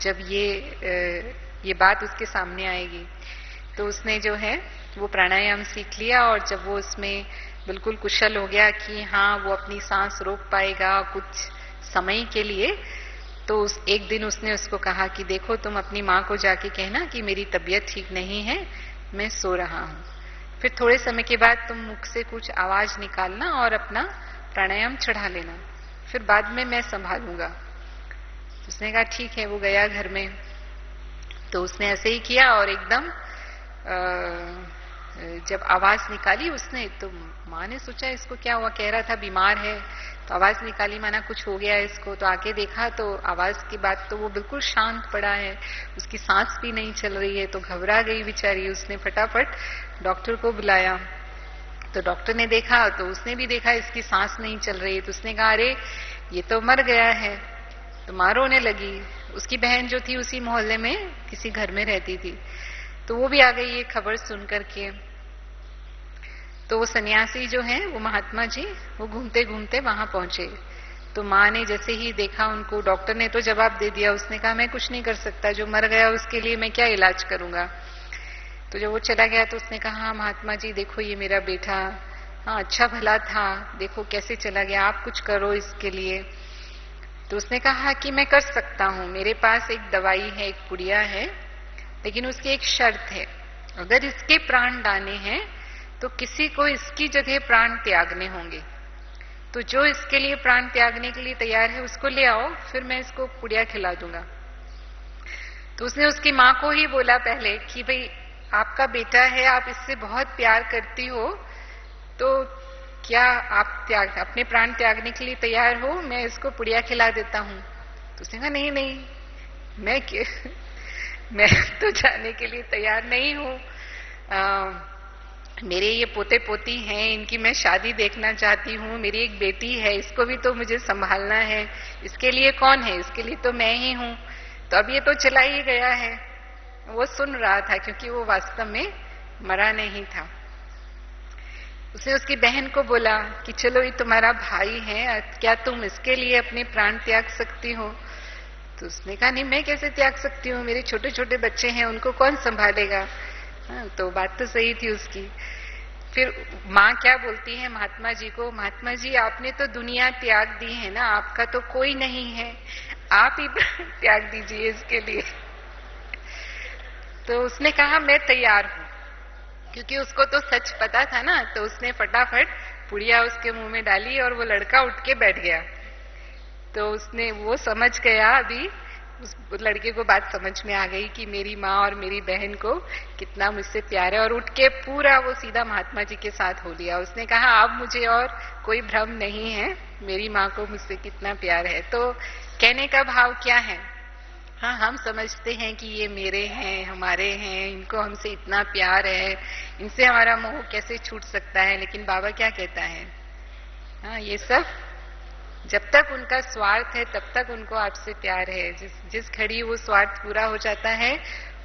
जब ये ये बात उसके सामने आएगी। तो उसने जो है वो प्राणायाम सीख लिया, और जब वो उसमें बिल्कुल कुशल हो गया कि हाँ वो अपनी सांस रोक पाएगा कुछ समय के लिए, तो एक दिन उसने उसको कहा कि देखो तुम अपनी माँ को जाके कहना कि मेरी तबीयत ठीक नहीं है, मैं सो रहा हूं। फिर थोड़े समय के बाद तुम मुख से कुछ आवाज निकालना और अपना प्राणायाम चढ़ा लेना, फिर बाद में मैं संभालूंगा। तो उसने कहा ठीक है। वो गया घर में, तो उसने ऐसे ही किया, और एकदम जब आवाज निकाली उसने, तो माँ ने सोचा इसको क्या हुआ, कह रहा था बीमार है, तो आवाज निकाली माना कुछ हो गया इसको। तो आके देखा तो आवाज की बात तो वो बिल्कुल शांत पड़ा है, उसकी सांस भी नहीं चल रही है। तो घबरा गई बेचारी, उसने फटाफट डॉक्टर को बुलाया। तो डॉक्टर ने देखा तो उसने भी देखा इसकी सांस नहीं चल रही है। तो उसने कहा अरे ये तो मर गया है। तो माँ रोने लगी। उसकी बहन जो थी उसी मोहल्ले में किसी घर में रहती थी, तो वो भी आ गई ये खबर सुन करके। तो वो सन्यासी जो है वो महात्मा जी वो घूमते घूमते वहां पहुंचे। तो माँ ने जैसे ही देखा उनको, डॉक्टर ने तो जवाब दे दिया, उसने कहा मैं कुछ नहीं कर सकता, जो मर गया उसके लिए मैं क्या इलाज करूंगा। तो जब वो चला गया तो उसने कहा हाँ महात्मा जी देखो ये मेरा बेटा, हाँ अच्छा भला था, देखो कैसे चला गया, आप कुछ करो इसके लिए। तो उसने कहा कि मैं कर सकता हूं, मेरे पास एक दवाई है, एक पुड़िया है, लेकिन उसकी एक शर्त है, अगर इसके प्राण डालने हैं तो किसी को इसकी जगह प्राण त्यागने होंगे। तो जो इसके लिए प्राण त्यागने के लिए तैयार है उसको ले आओ, फिर मैं इसको पुड़िया खिला दूंगा। तो उसने उसकी माँ को ही बोला पहले कि भाई आपका बेटा है, आप इससे बहुत प्यार करती हो, तो क्या आप अपने प्राण त्यागने के लिए तैयार हो, मैं इसको पुड़िया खिला देता हूं। तो उसने कहा नहीं नहीं, मैं तो जाने के लिए तैयार नहीं हूं, मेरे ये पोते पोती हैं, इनकी मैं शादी देखना चाहती हूँ, मेरी एक बेटी है, इसको भी तो मुझे संभालना है, इसके लिए कौन है, इसके लिए तो मैं ही हूँ। तो अब ये तो चला ही गया है। वो सुन रहा था क्योंकि वो वास्तव में मरा नहीं था। उसने उसकी बहन को बोला कि चलो ये तुम्हारा भाई है, क्या तुम इसके लिए अपने प्राण त्याग सकती हो। तो उसने कहा नहीं मैं कैसे त्याग सकती हूँ, मेरे छोटे छोटे बच्चे हैं, उनको कौन संभालेगा। हाँ, तो बात तो सही थी उसकी। फिर माँ क्या बोलती है महात्मा जी को, महात्मा जी आपने तो दुनिया त्याग दी है ना, आपका तो कोई नहीं है, आप ही त्याग दीजिए इसके लिए। तो उसने कहा मैं तैयार हूं, क्योंकि उसको तो सच पता था ना। तो उसने फटाफट पुड़िया उसके मुंह में डाली और वो लड़का उठ के बैठ गया। तो उसने वो समझ गया, अभी उस लड़के को बात समझ में आ गई कि मेरी माँ और मेरी बहन को कितना मुझसे प्यार है, और उठ के पूरा वो सीधा महात्मा जी के साथ हो लिया। उसने कहा अब मुझे और कोई भ्रम नहीं है, मेरी माँ को मुझसे कितना प्यार है। तो कहने का भाव क्या है, हाँ हम समझते हैं कि ये मेरे हैं, हमारे हैं, इनको हमसे इतना प्यार है, इनसे हमारा मोह कैसे छूट सकता है। लेकिन बाबा क्या कहता है, हाँ ये सब जब तक उनका स्वार्थ है तब तक उनको आपसे प्यार है, जिस घड़ी वो स्वार्थ पूरा हो जाता है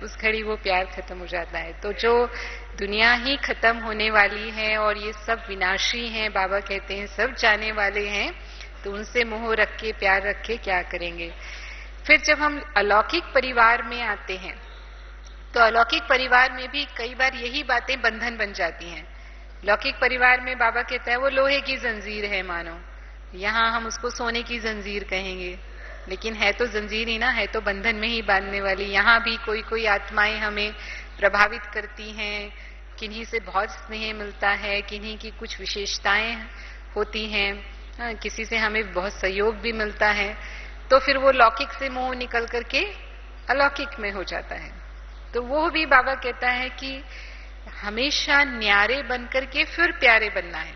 उस घड़ी वो प्यार खत्म हो जाता है। तो जो दुनिया ही खत्म होने वाली है और ये सब विनाशी हैं, बाबा कहते हैं सब जाने वाले हैं, तो उनसे मोह रख के प्यार रख के क्या करेंगे। फिर जब हम अलौकिक परिवार में आते हैं तो अलौकिक परिवार में भी कई बार यही बातें बंधन बन जाती हैं। लौकिक परिवार में बाबा कहता है वो लोहे की जंजीर है मानो, यहाँ हम उसको सोने की जंजीर कहेंगे, लेकिन है तो जंजीर ही ना, है तो बंधन में ही बांधने वाली। यहाँ भी कोई कोई आत्माएं हमें प्रभावित करती हैं, किन्हीं से बहुत स्नेह मिलता है, किन्हीं की कुछ विशेषताएं होती हैं, किसी से हमें बहुत सहयोग भी मिलता है। तो फिर वो लौकिक से मोह निकल करके अलौकिक में हो जाता है। तो वो भी बाबा कहता है कि हमेशा न्यारे बन करके फिर प्यारे बनना है,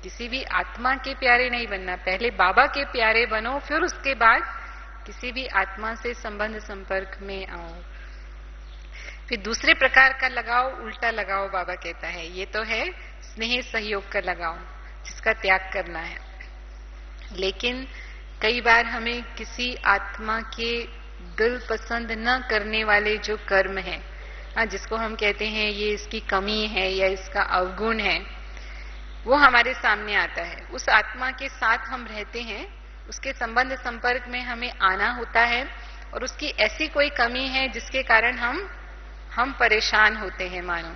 किसी भी आत्मा के प्यारे नहीं बनना। पहले बाबा के प्यारे बनो, फिर उसके बाद किसी भी आत्मा से संबंध संपर्क में आओ। फिर दूसरे प्रकार का लगाओ, उल्टा लगाओ, बाबा कहता है ये तो है स्नेह सहयोग का लगाओ, जिसका त्याग करना है। लेकिन कई बार हमें किसी आत्मा के दिल पसंद न करने वाले जो कर्म है, जिसको हम कहते हैं ये इसकी कमी है या इसका अवगुण है, वो हमारे सामने आता है। उस आत्मा के साथ हम रहते हैं, उसके संबंध संपर्क में हमें आना होता है, और उसकी ऐसी कोई कमी है जिसके कारण हम परेशान होते हैं मानो।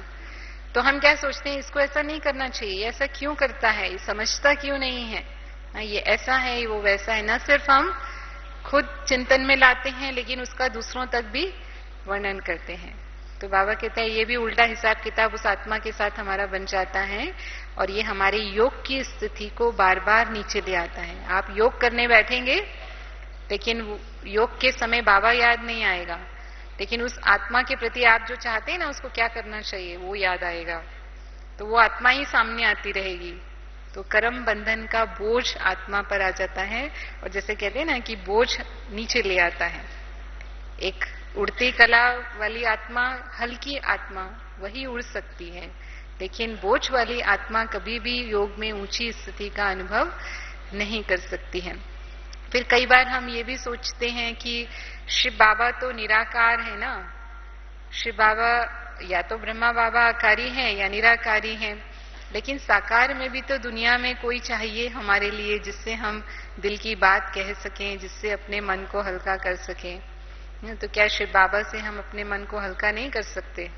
तो हम क्या सोचते हैं, इसको ऐसा नहीं करना चाहिए, ऐसा क्यों करता है, ये समझता क्यों नहीं है, ये ऐसा है, वो वैसा है। न सिर्फ हम खुद चिंतन में लाते हैं लेकिन उसका दूसरों तक भी वर्णन करते हैं। तो बाबा कहते हैं ये भी उल्टा हिसाब किताब उस आत्मा के साथ हमारा बन जाता है और ये हमारे योग की स्थिति को बार बार नीचे ले आता है। आप योग करने बैठेंगे लेकिन योग के समय बाबा याद नहीं आएगा, लेकिन उस आत्मा के प्रति आप जो चाहते हैं ना उसको क्या करना चाहिए वो याद आएगा, तो वो आत्मा ही सामने आती रहेगी। तो कर्म बंधन का बोझ आत्मा पर आ जाता है और जैसे कहते हैं ना कि बोझ नीचे ले आता है। एक उड़ती कला वाली आत्मा, हल्की आत्मा वही उड़ सकती है, लेकिन बोझ वाली आत्मा कभी भी योग में ऊंची स्थिति का अनुभव नहीं कर सकती है। फिर कई बार हम ये भी सोचते हैं कि शिव बाबा तो निराकार है ना, शिव बाबा या तो ब्रह्मा बाबा आकारी हैं या निराकारी हैं, लेकिन साकार में भी तो दुनिया में कोई चाहिए हमारे लिए जिससे हम दिल की बात कह सकें, जिससे अपने मन को हल्का कर सकें। तो क्या शिव बाबा से हम अपने मन को हल्का नहीं कर सकते?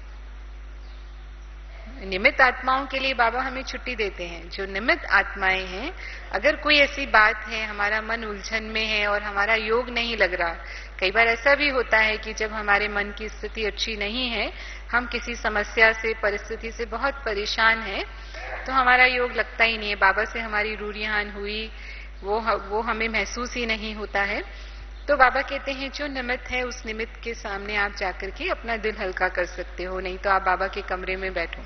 निमित्त आत्माओं के लिए बाबा हमें छुट्टी देते हैं। जो निमित्त आत्माएं हैं, अगर कोई ऐसी बात है, हमारा मन उलझन में है और हमारा योग नहीं लग रहा, कई बार ऐसा भी होता है कि जब हमारे मन की स्थिति अच्छी नहीं है, हम किसी समस्या से, परिस्थिति से बहुत परेशान हैं, तो हमारा योग लगता ही नहीं है, बाबा से हमारी रूरियान हुई वो हमें महसूस ही नहीं होता है। तो बाबा कहते हैं जो निमित्त है उस निमित्त के सामने आप जाकर के अपना दिल हल्का कर सकते हो, नहीं तो आप बाबा के कमरे में बैठो।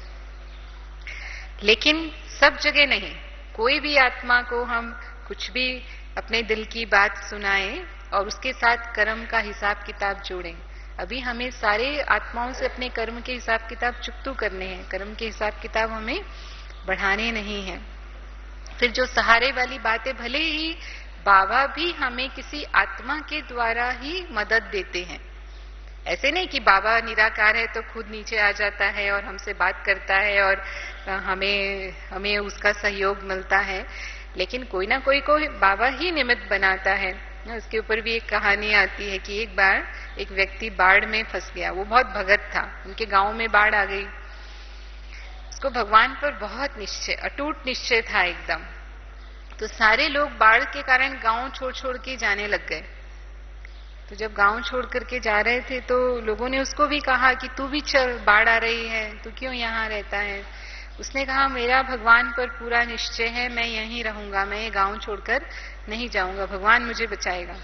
लेकिन सब जगह नहीं, कोई भी आत्मा को हम कुछ भी अपने दिल की बात सुनाएं और उसके साथ कर्म का हिसाब किताब जोड़ें। अभी हमें सारे आत्माओं से अपने कर्म के हिसाब किताब चुकतू करने हैं, कर्म के हिसाब किताब हमें बढ़ाने नहीं है। फिर जो सहारे वाली बातें, भले ही बाबा भी हमें किसी आत्मा के द्वारा ही मदद देते हैं, ऐसे नहीं कि बाबा निराकार है तो खुद नीचे आ जाता है और हमसे बात करता है और हमें उसका सहयोग मिलता है, लेकिन कोई ना कोई को बाबा ही निमित्त बनाता है। उसके ऊपर भी एक कहानी आती है कि एक बार एक व्यक्ति बाढ़ में फंस गया, वो बहुत भगत था, उनके गांव में बाढ़ आ गई, उसको भगवान पर बहुत निश्चय, अटूट निश्चय था एकदम। तो सारे लोग बाढ़ के कारण गांव छोड़ छोड़ के जाने लग गए। तो जब गांव छोड़ करके जा रहे थे तो लोगों ने उसको भी कहा कि तू भी चल, बाढ़ आ रही है, तू क्यों यहाँ रहता है? उसने कहा मेरा भगवान पर पूरा निश्चय है, मैं यहीं रहूंगा, मैं ये गांव छोड़कर नहीं जाऊंगा, भगवान मुझे बचाएगा।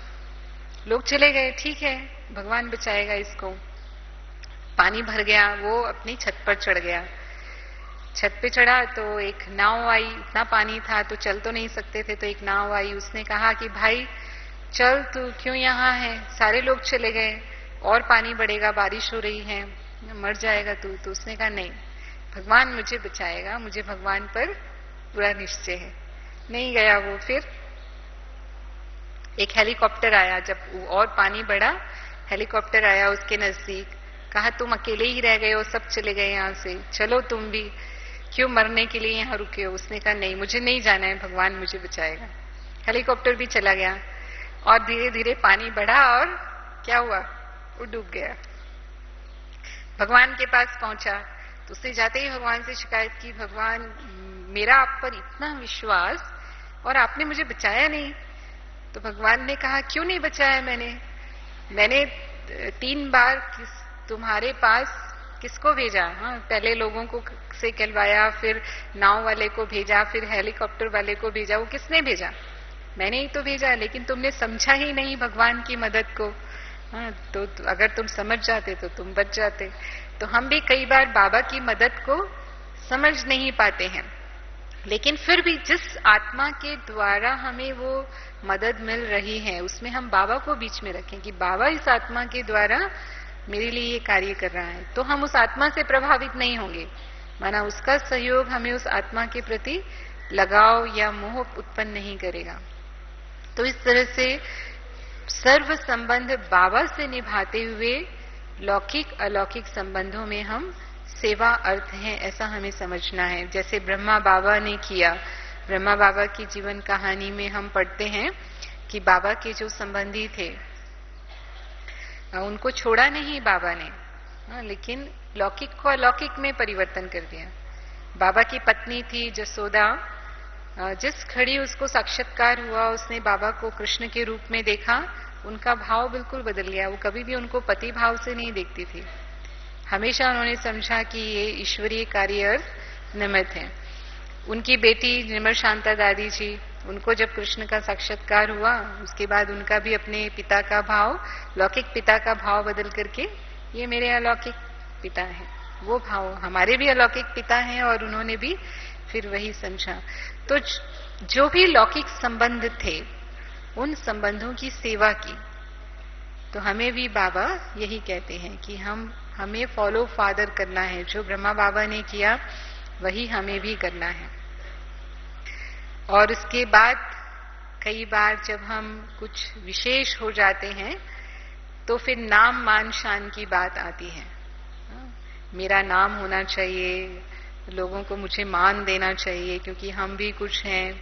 लोग चले गए, ठीक है भगवान बचाएगा इसको। पानी भर गया, वो अपनी छत पर चढ़ गया। छत पे चढ़ा तो एक नाव आई, इतना पानी था तो चल तो नहीं सकते थे, तो एक नाव आई, उसने कहा कि भाई चल, तू क्यों यहाँ है, सारे लोग चले गए और पानी बढ़ेगा, बारिश हो रही है, मर जाएगा तू। तो उसने कहा नहीं, भगवान मुझे बचाएगा, मुझे भगवान पर पूरा निश्चय है। नहीं गया वो। फिर एक हेलीकॉप्टर आया, जब और पानी बढ़ा, हेलीकॉप्टर आया उसके नजदीक, कहा तुम अकेले ही रह गए हो, सब चले गए यहाँ से, चलो तुम भी, क्यों मरने के लिए यहाँ रुके हो? उसने कहा नहीं, मुझे नहीं जाना है, भगवान मुझे बचाएगा। हेलीकॉप्टर भी चला गया और धीरे धीरे पानी बढ़ा और क्या हुआ, वो डूब गया। भगवान के पास पहुंचा तो उसने जाते ही भगवान से शिकायत की, भगवान मेरा आप पर इतना विश्वास और आपने मुझे बचाया नहीं। तो भगवान ने कहा क्यों नहीं बचाया? मैंने 3 बार तुम्हारे पास किसको भेजा? हाँ, पहले लोगों को से कहलवाया, फिर नाव वाले को भेजा, फिर हेलीकॉप्टर वाले को भेजा, वो किसने भेजा? मैंने ही तो भेजा, लेकिन तुमने समझा ही नहीं भगवान की मदद को। हाँ, तो अगर तुम समझ जाते तो तुम बच जाते। तो हम भी कई बार बाबा की मदद को समझ नहीं पाते हैं, लेकिन फिर भी जिस आत्मा के द्वारा हमें वो मदद मिल रही है उसमें हम बाबा को बीच में रखें कि बाबा इस आत्मा के द्वारा मेरे लिए ये कार्य कर रहा है, तो हम उस आत्मा से प्रभावित नहीं होंगे, माना उसका सहयोग हमें उस आत्मा के प्रति लगाव या मोह उत्पन्न नहीं करेगा। तो इस तरह से सर्व संबंध बाबा से निभाते हुए लौकिक अलौकिक संबंधों में हम सेवा अर्थ है, ऐसा हमें समझना है। जैसे ब्रह्मा बाबा ने किया, ब्रह्मा बाबा की जीवन कहानी में हम पढ़ते हैं कि बाबा के जो संबंधी थे उनको छोड़ा नहीं बाबा ने, लेकिन लौकिक को अलौकिक में परिवर्तन कर दिया। बाबा की पत्नी थी जसोदा, जिस खड़ी उसको साक्षात्कार हुआ, उसने बाबा को कृष्ण के रूप में देखा, उनका भाव बिल्कुल बदल गया। वो कभी भी उनको पति भाव से नहीं देखती थी, हमेशा उन्होंने समझा कि ये ईश्वरीय कार्य निमित्त है। उनकी बेटी निर्मल शांता दादी जी, उनको जब कृष्ण का साक्षात्कार हुआ, उसके बाद उनका भी अपने पिता का भाव, लौकिक पिता का भाव बदल करके ये मेरे अलौकिक पिता हैं, वो भाव हमारे भी अलौकिक पिता हैं, और उन्होंने भी फिर वही समझा। तो जो भी लौकिक संबंध थे, उन संबंधों की सेवा की। तो हमें भी बाबा यही कहते हैं कि हमें फॉलो फादर करना है, जो ब्रह्मा बाबा ने किया वही हमें भी करना है। और उसके बाद कई बार जब हम कुछ विशेष हो जाते हैं तो फिर नाम मान शान की बात आती है। मेरा नाम होना चाहिए, लोगों को मुझे मान देना चाहिए क्योंकि हम भी कुछ हैं,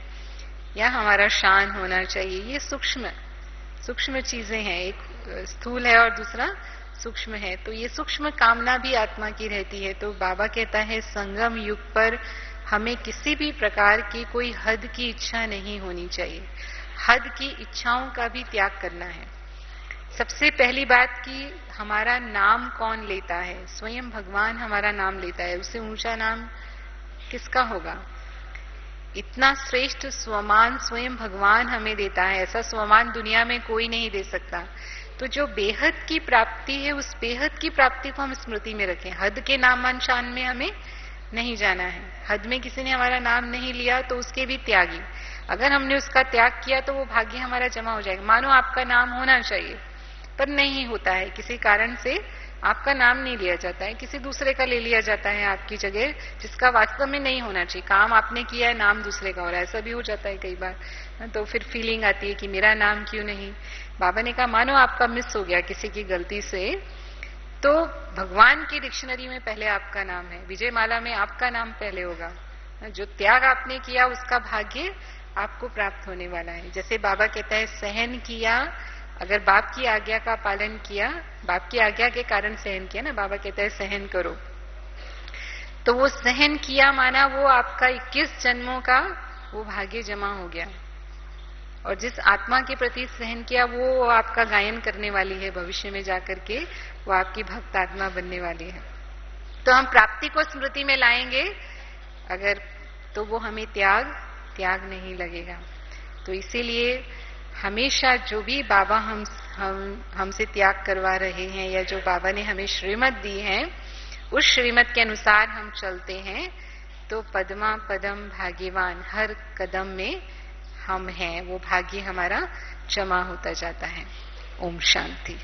या हमारा शान होना चाहिए। ये सूक्ष्म चीजें हैं, एक स्थूल है और दूसरा सूक्ष्म है। तो ये सूक्ष्म कामना भी आत्मा की रहती है। तो बाबा कहता है संगम युग पर हमें किसी भी प्रकार की कोई हद की इच्छा नहीं होनी चाहिए, हद की इच्छाओं का भी त्याग करना है। सबसे पहली बात कि हमारा नाम कौन लेता है? स्वयं भगवान हमारा नाम लेता है, उससे ऊंचा नाम किसका होगा? इतना श्रेष्ठ स्वमान स्वयं भगवान हमें देता है, ऐसा स्वमान दुनिया में कोई नहीं दे सकता। तो जो बेहद की प्राप्ति है, उस बेहद की प्राप्ति को हम स्मृति में रखें। हद के नाम मान शान में हमें नहीं जाना है। हद में किसी ने हमारा नाम नहीं लिया तो उसके भी त्यागी, अगर हमने उसका त्याग किया तो वो भाग्य हमारा जमा हो जाएगा। मानो आपका नाम होना चाहिए पर नहीं होता है, किसी कारण से आपका नाम नहीं लिया जाता है, किसी दूसरे का ले लिया जाता है आपकी जगह, जिसका वास्तव में नहीं होना चाहिए। काम आपने किया है, नाम दूसरे का हो रहा है, ऐसा भी हो जाता है कई बार। तो फिर फीलिंग आती है कि मेरा नाम क्यों नहीं। बाबा ने कहा मानो आपका मिस हो गया किसी की गलती से, तो भगवान की डिक्शनरी में पहले आपका नाम है, विजय माला में आपका नाम पहले होगा। जो त्याग आपने किया उसका भाग्य आपको प्राप्त होने वाला है। जैसे बाबा कहता है सहन किया, अगर बाप की आज्ञा का पालन किया, बाप की आज्ञा के कारण सहन किया ना, बाबा कहता है सहन करो, तो वो सहन किया माना वो आपका 21 जन्मों का वो भाग्य जमा हो गया। और जिस आत्मा के प्रति सहन किया वो आपका गायन करने वाली है, भविष्य में जाकर के वो आपकी भक्त आत्मा बनने वाली है। तो हम प्राप्ति को स्मृति में लाएंगे अगर, तो वो हमें त्याग नहीं लगेगा। तो इसीलिए हमेशा जो भी बाबा हमसे त्याग करवा रहे हैं, या जो बाबा ने हमें श्रीमत दी है, उस श्रीमत के अनुसार हम चलते हैं तो पद्मा पदम भाग्यवान, हर कदम में हम हैं, वो भाग्य हमारा जमा होता जाता है। ओम शांति।